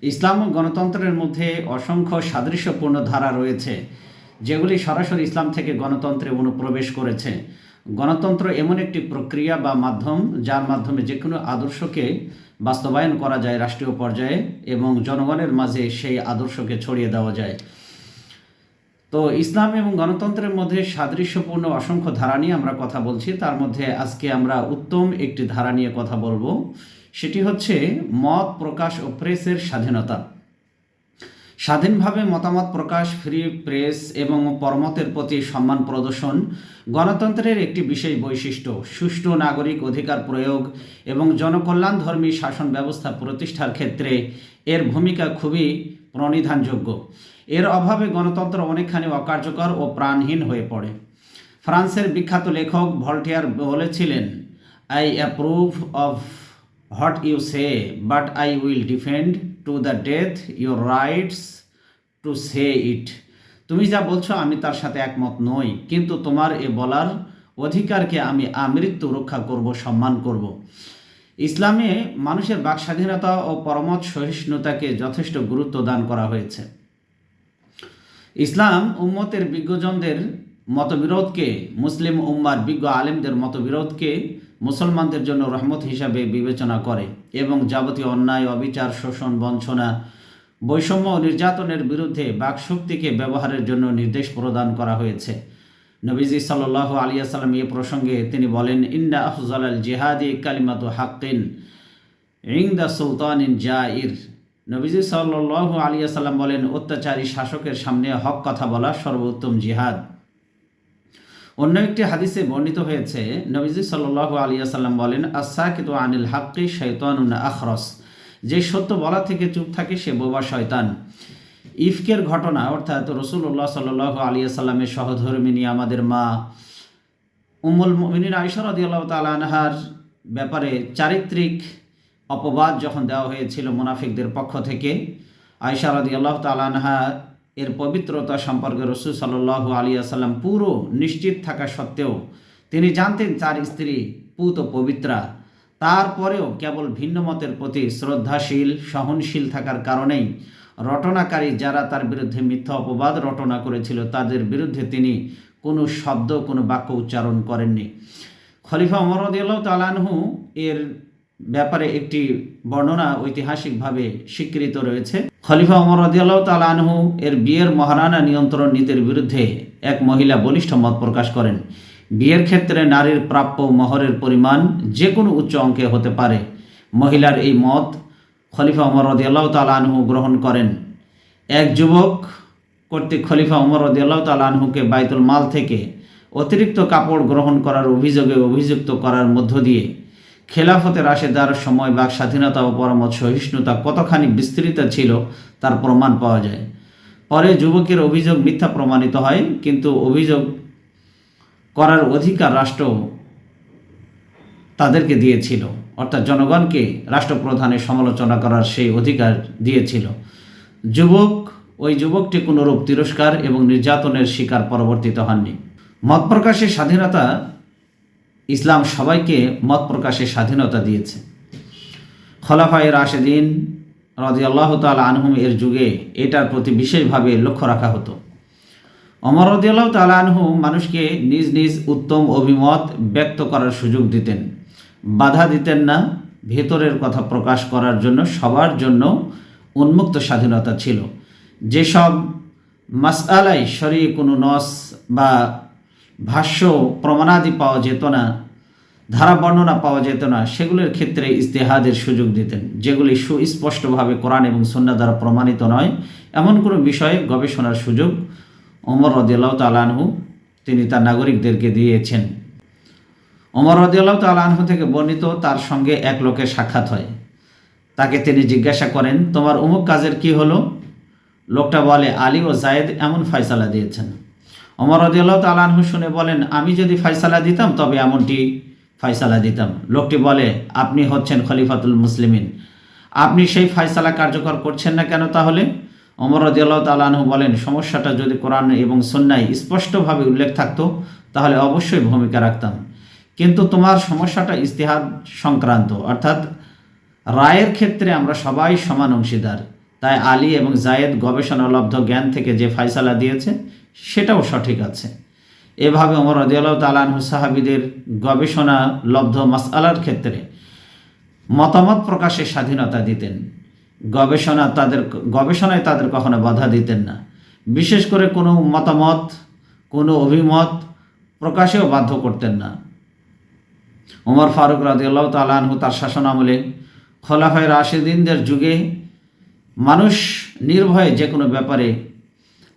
ইসলাম ও গণতন্ত্রের মধ্যে অসংখ্য সাদৃশ্যপূর্ণ ধারা রয়েছে, যেগুলি সরাসরি ইসলাম থেকে গণতন্ত্রে অনুপ্রবেশ করেছে। গণতন্ত্র এমন একটি প্রক্রিয়া বা মাধ্যম, যার মাধ্যমে যে কোনো আদর্শকে বাস্তবায়ন করা যায় রাষ্ট্রীয় পর্যায়ে এবং জনগণের মাঝে সেই আদর্শকে ছড়িয়ে দেওয়া যায়। তো ইসলাম এবং গণতন্ত্রের মধ্যে সাদৃশ্যপূর্ণ অসংখ্য ধারা নিয়ে আমরা কথা বলছি। তার মধ্যে আজকে আমরা উত্তম একটি ধারা নিয়ে কথা বলবো, সেটি হচ্ছে মত প্রকাশ ও প্রেসের স্বাধীনতা। স্বাধীনভাবে মতামত প্রকাশ, ফ্রি প্রেস এবং পরমতের প্রতি সম্মান প্রদর্শন গণতন্ত্রের একটি বিশেষ বৈশিষ্ট্য। সুষ্ঠু নাগরিক অধিকার প্রয়োগ এবং জনকল্যাণধর্মী শাসন ব্যবস্থা প্রতিষ্ঠার ক্ষেত্রে এর ভূমিকা খুবই প্রণিধানযোগ্য। এর অভাবে গণতন্ত্র অনেকখানি অকার্যকর ও প্রাণহীন হয়ে পড়ে। ফ্রান্সের বিখ্যাত লেখক ভল্টেয়ার বলেছিলেন, I approve of what you say, but I will defend to the death your rights to say it. তুমি যা বলছো আমি তার সাথে একমত নই, কিন্তু তোমার এ বলার অধিকারকে আমি আমৃত্যু রক্ষা করব, সম্মান করব। ইসলামে মানুষের বাক স্বাধীনতা ও পরমত সহিষ্ণুতাকে যথেষ্ট গুরুত্ব দান করা হয়েছে। ইসলাম উম্মতের বিজ্ঞজনদের মতবিরোধকে, মুসলিম উম্মার বিজ্ঞ আলেমদের মতবিরোধকে মুসলমানদের জন্য রহমত হিসাবে বিবেচনা করে এবং যাবতীয় অন্যায়, অবিচার, শোষণ, বঞ্চনা, বৈষম্য ও নির্যাতনের বিরুদ্ধে বাকশক্তিকে ব্যবহারের জন্য নির্দেশ প্রদান করা হয়েছে। নবীজি সাল্লাল্লাহু আলাইহি ওয়াসাল্লাম এ প্রসঙ্গে তিনি বলেন, ইন্না আফজালাল জিহাদি কালিমাতু হাক্কিন ইনদা সুলতানিন জাইর। নবীজি সাল্লাল্লাহু আলাইহি ওয়াসাল্লাম বলেন, অত্যাচারী শাসকের সামনে হক কথা বলা সর্বোত্তম জিহাদ। অন্য একটি হাদিসে বর্ণিত হয়েছে, নবীজি সাল্লাল্লাহু আলাইহি ওয়াসাল্লাম বলেন, আস-সাকিতু আনিল হাক্কি শাইতানুন আখরাস। যে সত্য বলা থেকে চুপ থাকে সে বোবা শয়তান। ইফকের ঘটনা, অর্থাৎ রাসূলুল্লাহ সাল্লাল্লাহু আলাইহি ওয়াসাল্লামের সহধর্মিণী আমাদের মা উম্মুল মুমিনিন আয়েশা রাদিয়াল্লাহু তাআলা আনহার ব্যাপারে চারিত্রিক অপবাদ যখন দেওয়া হয়েছিল মুনাফিকদের পক্ষ থেকে, আয়েশা রাদিয়াল্লাহু তাআলা আনহা এর পবিত্রতা সম্পর্কে রাসূল সাল্লাল্লাহু আলাইহি ওয়াসাল্লাম পুরো নিশ্চিত থাকা সত্ত্বেও, তিনি জানতেন তার স্ত্রী পুত পবিত্রা, তারপরেও কেবল ভিন্ন মতের প্রতি শ্রদ্ধাশীল, সহনশীল থাকার কারণেই রটনাকারী যারা তার বিরুদ্ধে মিথ্যা অপবাদ রটনা করেছিল, তাদের বিরুদ্ধে তিনি কোনো শব্দ, কোনো বাক্য উচ্চারণ করেননি। খলিফা ওমর রাদিয়াল্লাহু তাআলা আনহু এর ব্যাপারে একটি বর্ণনা ঐতিহাসিকভাবে স্বীকৃত রয়েছে। খলিফা ওমর রাদিয়াল্লাহু তাআলা আনহু এর বিয়ের মহারানা নিয়ন্ত্রণ নীতির বিরুদ্ধে এক মহিলা বলিষ্ঠ মত প্রকাশ করেন। বিয়ের ক্ষেত্রে নারীর প্রাপ্য মহরের পরিমাণ যে কোনো উচ্চ অঙ্কে হতে পারে। মহিলার এই মত খলিফা ওমর রাদিয়াল্লাহু তাআলা আনহু গ্রহণ করেন। এক যুবক কর্তৃক খলিফা ওমর রাদিয়াল্লাহু তাআলা আনহুকে বাইতুল মাল থেকে অতিরিক্ত কাপড় গ্রহণ করার অভিযোগে অভিযুক্ত করার মধ্য দিয়ে খেলাফতে রাশেদার সময় বাক স্বাধীনতা ও পরমত সহিষ্ণুতা কতখানি বিস্তৃত ছিল তার প্রমাণ পাওয়া যায়। পরে যুবকের অভিযোগ মিথ্যা প্রমাণিত হয়, কিন্তু অভিযোগ করার অধিকার রাষ্ট্র তাদেরকে দিয়েছিল, অর্থাৎ জনগণকে রাষ্ট্রপ্রধানের সমালোচনা করার সেই অধিকার দিয়েছিল। ওই যুবকটি কোনোরূপ তিরস্কার এবং নির্যাতনের শিকার পরবর্তীতে হননি। মত প্রকাশের স্বাধীনতা, ইসলাম সবাইকে মত প্রকাশের স্বাধীনতা দিয়েছে। খলাফায়ে রাশেদিন রাদিয়াল্লাহু তাআলা আনহুম এর যুগে এটার প্রতি বিশেষভাবে লক্ষ্য রাখা হতো। ওমর রাদিয়াল্লাহু তাআলা আনহু মানুষকে নিজ নিজ উত্তম অভিমত ব্যক্ত করার সুযোগ দিতেন, বাধা দিতেন না। ভেতরের কথা প্রকাশ করার জন্য সবার জন্য উন্মুক্ত স্বাধীনতা ছিল। যেসব মাসআলায় শরঈ কোনো নস বা ভাষ্য প্রমাণাদি পাওয়া যেত না, ধারা বর্ণনা পাওয়া যেত না, সেগুলোর ক্ষেত্রে ইজতিহাদের সুযোগ দিতেন। যেগুলি সুস্পষ্টভাবে কোরআন এবং সুন্নাহ দ্বারা প্রমাণিত নয়, এমন কোনো বিষয়ে গবেষণার সুযোগ ওমর রাদিয়াল্লাহু তাআলা আনহু তিনি তার নাগরিকদেরকে দিয়েছেন। ওমর রাদিয়াল্লাহু তাআলা আনহু থেকে বর্ণিত, তার সঙ্গে এক লোকের সাক্ষাৎ হয়। তাকে তিনি জিজ্ঞাসা করেন, তোমার অমুক কাজের কি হলো? লোকটা বলে, আলী ও জায়েদ এমন ফয়সালা দিয়েছেন। ওমর রাদিয়াল্লাহু তাআলা আনহু শুনে বলেন, আমি যদি ফয়সালা দিতাম তবে এমনটি ফয়সালা দিতাম। লোকটি বলে, আপনি হচ্ছেন খলিফাতুল মুসলিমিন, আপনি সেই ফয়সালা কার্যকর করছেন না কেন তাহলে? ওমর রাদিয়াল্লাহু তাআলা আনহু বলেন, সমস্যাটা যদি কোরআন এবং সুন্নাহয় স্পষ্টভাবে উল্লেখ থাকতো তাহলে অবশ্যই ভূমিকা রাখতাম, কিন্তু তোমার সমস্যাটা ইজতিহাদ সংক্রান্ত, অর্থাৎ রায়ের ক্ষেত্রে আমরা সবাই সমান অংশীদার। তাই আলী এবং জায়েদ গবেষণালব্ধ জ্ঞান থেকে যে ফায়সালা দিয়েছে সেটাও সঠিক আছে। এভাবে ওমর রাদিয়াল্লাহু তাআলা আনহু সাহাবীদের গবেষণালব্ধ মাসআলার ক্ষেত্রে মতামত প্রকাশের স্বাধীনতা দিতেন। গবেষণায় তাদের কখনো বাধা দিতেন না। বিশেষ করে কোনো মতামত, কোনো অভিমত প্রকাশেও বাধ্য করতেন না। ওমর ফারুক রাদিয়াল্লাহু তাআলা আনহু তার শাসনামলে খোলাফায়ে রাশিদিনদের যুগে মানুষ নির্ভয়ে যে কোনো ব্যাপারে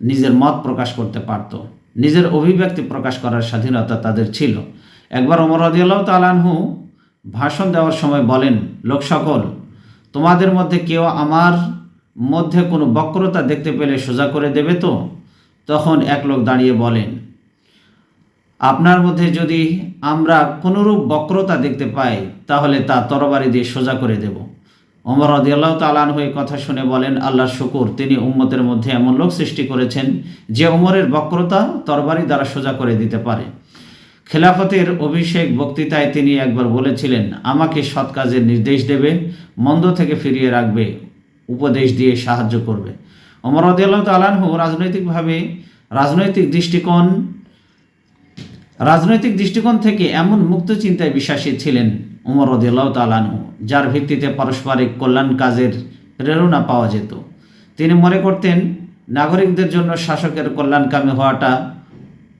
নিজের মত প্রকাশ করতে পারত, নিজের অভিব্যক্তি প্রকাশ করার স্বাধীনতা তাদের ছিল। একবার ওমর রাদিয়াল্লাহু তাআলা আনহু ভাষণ দেওয়ার সময় বলেন, লোক সকল, তোমাদের মধ্যে কেউ আমার মধ্যে কোনো বক্রতা দেখতে পেলে সোজা করে দেবে তো? তখন এক লোক দাঁড়িয়ে বলেন, আপনার মধ্যে যদি আমরা কোনোরূপ বক্রতা দেখতে পাই তাহলে তা তরবারি দিয়ে সোজা করে দেব। ওমর রাদিয়াল্লাহু তাআলা আনহু এই কথা শুনে বলেন, আল্লাহর শুকর, তিনি উম্মতের মধ্যে এমন লোক সৃষ্টি করেছেন যে ওমরের বক্রতা তরবারি দ্বারা সোজা করে দিতে পারে। খেলাফতের অভিষেক বক্তৃতায় তিনি একবার বলেছিলেন, আমাকে সৎ কাজের নির্দেশ দেবে, মন্দ থেকে ফিরিয়ে রাখবে, উপদেশ দিয়ে সাহায্য করবে। ওমর রাদিয়াল্লাহু তাআলা আনহু রাজনৈতিক দৃষ্টিকোণ থেকে এমন মুক্ত চিন্তায় বিশ্বাসী ছিলেন ওমর রাদিয়াল্লাহু তাআলা আনহু, যার ভিত্তিতে পারস্পরিক কল্যাণ কাজের প্রেরণা পাওয়া যেত। তিনি মনে করতেন নাগরিকদের জন্য শাসকের কল্যাণকামী হওয়াটা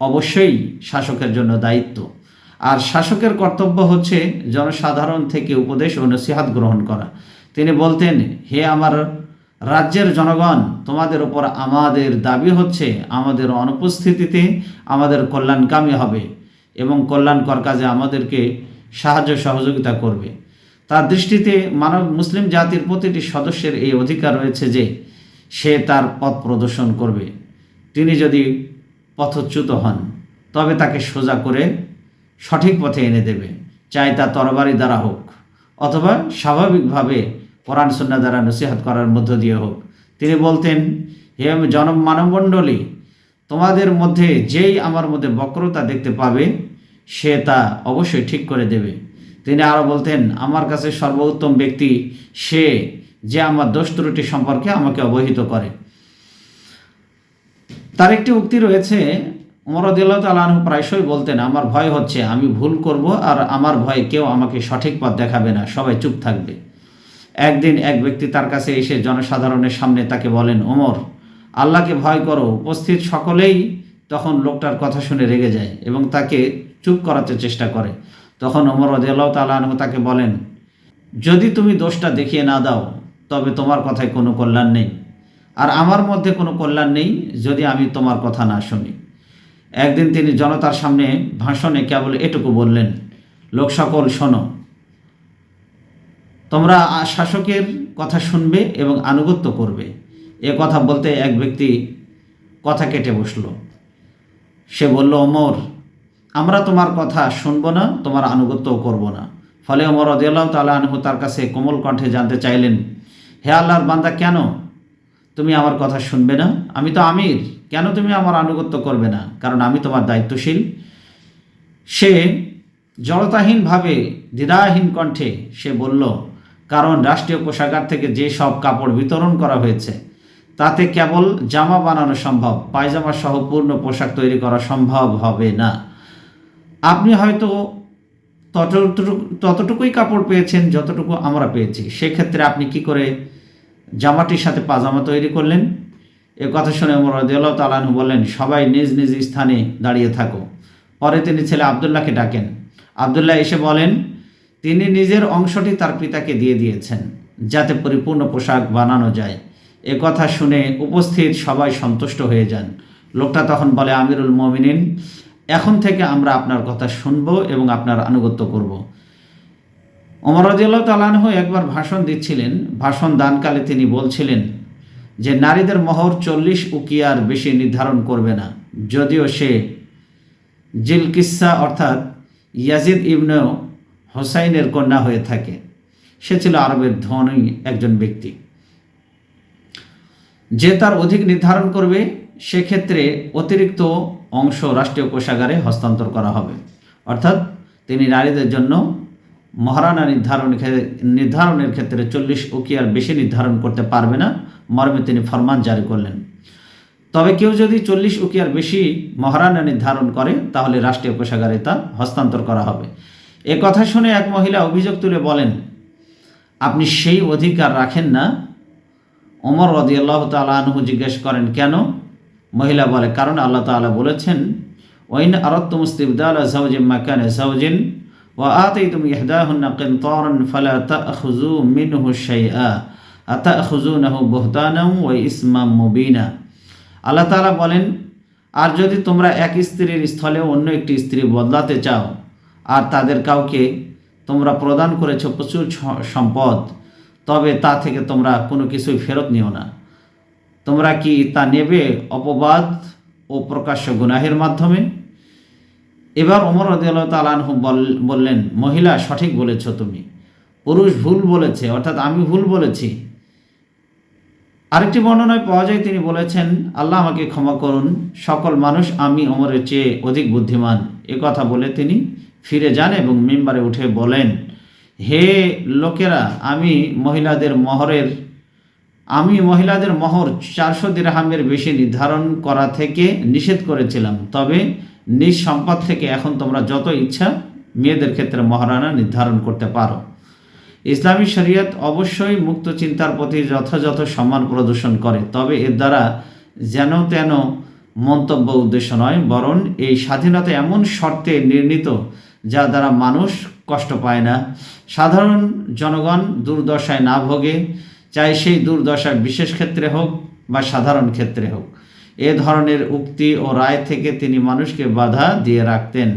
অবশ্যই শাসকের জন্য দায়িত্ব, আর শাসকের কর্তব্য হচ্ছে জনসাধারণ থেকে উপদেশ ও নসিহত গ্রহণ করা। তিনি বলতেন, হে আমার রাজ্যের জনগণ, তোমাদের উপর আমাদের দাবি হচ্ছে আমাদের অনুপস্থিতিতে আমাদের কল্যাণকামী হবে এবং কল্যাণকর কাজে আমাদেরকে সাহায্য সহযোগিতা করবে। তার দৃষ্টিতে মুসলিম জাতির প্রতিটি সদস্যের এই অধিকার রয়েছে যে সে তার পথ প্রদর্শন করবে। তিনি যদি পথচ্যুত হন তবে তাকে সোজা করে সঠিক পথে এনে দেবে, চাই তা তরবারি দ্বারা হোক অথবা স্বাভাবিকভাবে কোরআন সুন্নাহ দ্বারা নসিহত করার মধ্য দিয়ে হোক। তিনি বলতেন, হে মানবমণ্ডলী, তোমাদের মধ্যে যেই আমার মধ্যে বক্রতা দেখতে পাবে সে তা অবশ্যই ঠিক করে দেবে। তিনি আরও বলতেন, আমার কাছে সর্বোত্তম ব্যক্তি সে যে আমার দোষ ত্রুটি সম্পর্কে আমাকে অবহিত করে। তার একটি উক্তি রয়েছে, ওমর রাদিয়াল্লাহু তাআলা আনহু প্রায়শই বলতেন, আমার ভয় হচ্ছে আমি ভুল করব, আর আমার ভয়ে কেউ আমাকে সঠিক পথ দেখাবে না, সবাই চুপ থাকবে। একদিন এক ব্যক্তি তার কাছে এসে জনসাধারণের সামনে তাকে বলেন, ওমর, আল্লাহকে ভয় করো। উপস্থিত সকলেই তখন লোকটার কথা শুনে রেগে যায় এবং তাকে চুপ করাতে চেষ্টা করে। তখন ওমর রাদিয়াল্লাহু তাআলা আনহু তাকে বলেন, যদি তুমি দোষটা দেখিয়ে না দাও তবে তোমার কথায় কোনো কল্যাণ নেই, আর আমার মধ্যে কোনো কল্যাণ নেই যদি আমি তোমার কথা না শুনি। একদিন তিনি জনতার সামনে ভাষণে কেবল এটুকু বললেন, লোক সকল শোনো, তোমরা শাসকের কথা শুনবে এবং আনুগত্য করবে। এ কথা বলতে এক ব্যক্তি কথা কেটে বসল। সে বলল, ওমর, আমরা তোমার কথা শুনব না, তোমার আনুগত্যও করব না। ফলে ওমর রাদিয়াল্লাহু তাআলা আনহু তার কাছে কোমল কণ্ঠে জানতে চাইলেন, হে আল্লাহর বান্দা, কেন তুমি আমার কথা শুনবে না? আমি তো আমির, কেন তুমি আমার আনুগত্য করবে না? কারণ আমি তোমার দায়িত্বশীল। সে জড়তাহীনভাবে দ্বিধাহীন কণ্ঠে সে বলল, কারণ রাষ্ট্রীয় কোষাগার থেকে যে সব কাপড় বিতরণ করা হয়েছে তাতে কেবল জামা বানানো সম্ভব, পায়জামা সহ পূর্ণ পোশাক তৈরি করা সম্ভব হবে না। আপনি হয়তো ততটুকুই কাপড় পেয়েছেন যতটুকু আমরা পেয়েছি, সেক্ষেত্রে আপনি কি করে জামাটির সাথে পাজামা তৈরি করলেন? এ কথা শুনে ওমর রাদিয়াল্লাহু তাআলা আনহু বললেন, সবাই নিজ নিজ স্থানে দাঁড়িয়ে থাকো। পরে তিনি ছেলে আবদুল্লাহকে ডাকেন। আবদুল্লাহ এসে বলেন, তিনি নিজের অংশটি তার পিতাকে দিয়ে দিয়েছেন যাতে পরিপূর্ণ পোশাক বানানো যায়। এ কথা শুনে উপস্থিত সবাই সন্তুষ্ট হয়ে যান। লোকটা তখন বলে, আমিরুল মুমিনিন, এখন থেকে আমরা আপনার কথা শুনব এবং আপনার আনুগত্য করব। ওমর রাদিয়াল্লাহু তাআলা আনহু একবার ভাষণ দিচ্ছিলেন। ভাষণ দানকালে তিনি বলছিলেন যে নারীদের মোহর 40 উকিয়ার বেশি নির্ধারণ করবে না, যদিও সে জিলকিসা অর্থাৎ ইয়াজিদ ইবনে হোসাইনের কন্যা হয়ে থাকে। সে ছিল আরবের ধনী একজন ব্যক্তি। যে তার অধিক নির্ধারণ করবে সেক্ষেত্রে অতিরিক্ত অংশ রাষ্ট্রীয় কোষাগারে হস্তান্তর করা হবে। অর্থাৎ তিনি নারীদের জন্য মহারানা নির্ধারণের ক্ষেত্রে 40 উকিয়ার বেশি নির্ধারণ করতে পারবে না মর্মে তিনি ফরমান জারি করলেন। তবে কেউ যদি 40 উকিয়ার বেশি মহারানা নির্ধারণ করে তাহলে রাষ্ট্রীয় কোষাগারে তা হস্তান্তর করা হবে। এ কথা শুনে এক মহিলা অভিযোগ তুলে বলেন, আপনি সেই অধিকার রাখেন না? ওমর রাদিয়াল্লাহু তাআলা আনহু জিজ্ঞেস করেন, কেন? মহিলা বলে, কারণ আল্লাহ তাআলা বলেছেন, ওয়াইন আরাদতুম ইস্তিবদালা যাওজিন মাকানা যাওজিন ওয়া আতাইতুম ইহদাহুন্না কিনতারান ফালা তা'খুযু মিনহু শাইআ আতা'খুযুনাহু বুহতানান ওয়া ইসমান মুবিনা। আল্লাহ তাআলা বলেন, আর যদি তোমরা এক স্ত্রীর স্থলে অন্য একটি স্ত্রী বদলাতে চাও আর তাদের কাউকে তোমরা প্রদান করেছ প্রচুর সম্পদ, তবে তা থেকে তোমরা কোনো কিছুই ফেরত নিও না। তোমরা কি তা নেবে অপবাদ ও প্রকাশ্য গুনাহের মাধ্যমে? এবার ওমর রাদিয়াল্লাহু তাআলা আনহু বললেন, মহিলা, সঠিক বলেছ তুমি। পুরুষ ভুল বলেছে, অর্থাৎ আমি ভুল বলেছি। আরেকটি বর্ণনায় পাওয়া যায় তিনি বলেছেন, আল্লাহ আমাকে ক্ষমা করুন, সকল মানুষ আমি ওমরের চেয়ে অধিক বুদ্ধিমান। এ কথা বলে তিনি ফিরে যান এবং মিম্বারে উঠে বলেন, হে লোকেরা, আমি মহিলাদের মহর 400 দিরহামের বেশি নির্ধারণ করা থেকে নিষেধ করেছিলাম। তবে নিজ সম্পদ থেকে এখন তোমরা যত ইচ্ছা মেয়েদের ক্ষেত্রে মহারানা নির্ধারণ করতে পারো। ইসলামী শরীয়ত অবশ্যই মুক্ত চিন্তার প্রতি যথাযথ সম্মান প্রদর্শন করে, তবে এর দ্বারা যেন তেন মন্তব্য উদ্দেশ্য নয়, বরং এই স্বাধীনতা এমন শর্তে নির্ণীত যা দ্বারা মানুষ কষ্ট পায় না, সাধারণ জনগণ দুর্দশায় না ভোগে, চাই সেই দুর্দশা বিশেষ ক্ষেত্রে হোক বা সাধারণ ক্ষেত্রে হোক। এ ধরনের উক্তি ও রায় থেকে তিনি মানুষকে বাধা দিয়ে রাখতেন।